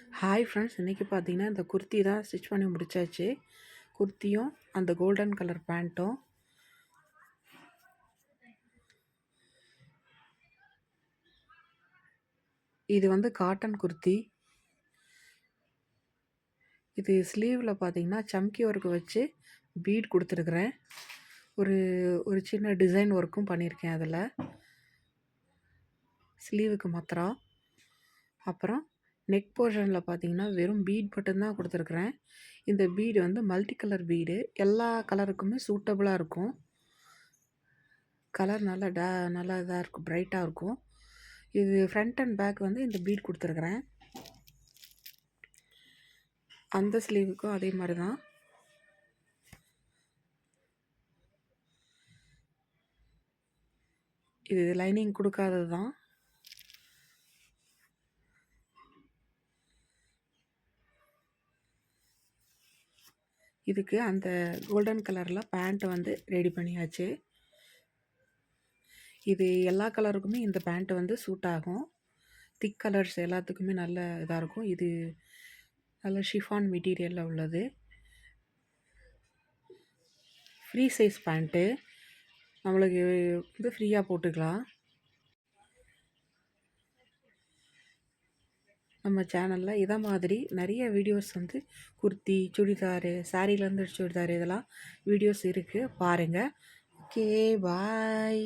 Hi friends, இன்றைக்கி பார்த்தீங்கன்னா இந்த குர்த்தி தான் ஸ்டிச் பண்ணி முடிச்சாச்சு. குர்த்தியும் அந்த கோல்டன் கலர் பேண்ட்டும். இது வந்து காட்டன் குர்த்தி. இது ஸ்லீவில் பார்த்தீங்கன்னா சம்கி ஒர்க்கு வச்சு பீட் கொடுத்துருக்குறேன். ஒரு ஒரு சின்ன டிசைன் ஒர்க்கும் பண்ணியிருக்கேன் அதில், ஸ்லீவுக்கு மாத்திரம். அப்புறம் நெக் போர்ஷனில் பார்த்தீங்கன்னா வெறும் பீட் மட்டும்தான் கொடுத்துருக்குறேன். இந்த பீடு வந்து மல்டி கலர் பீடு, எல்லா கலருக்குமே சூட்டபுளாக இருக்கும். கலர் நல்லா இதாக இருக்கும், பிரைட்டாக இருக்கும். இது ஃப்ரண்ட் அண்ட் பேக் வந்து இந்த பீட் கொடுத்துருக்குறேன். அந்த ஸ்லீவுக்கும் அதே மாதிரி தான். இது லைனிங் கொடுக்காதது தான். இதுக்கு அந்த கோல்டன் கலரில் பேண்ட் வந்து ரெடி பண்ணியாச்சு. இது எல்லா கலருக்குமே இந்த பேண்ட் வந்து சூட் ஆகும். திக் கலர்ஸ் எல்லாத்துக்குமே நல்ல இதாக இருக்கும். இது நல்ல ஷிஃபான் மெட்டீரியலில் உள்ளது. ஃப்ரீ சைஸ் பேண்ட்டு, நம்மளுக்கு வந்து ஃப்ரீயாக போட்டுக்கலாம். நம்ம சேனலில் இதை மாதிரி நிறைய வீடியோஸ் வந்து குர்த்தி, சுடிதாரு, சாரீலேருந்து சுடிதார் இதெல்லாம் வீடியோஸ் இருக்குது, பாருங்கள். ஓகே, பாய்.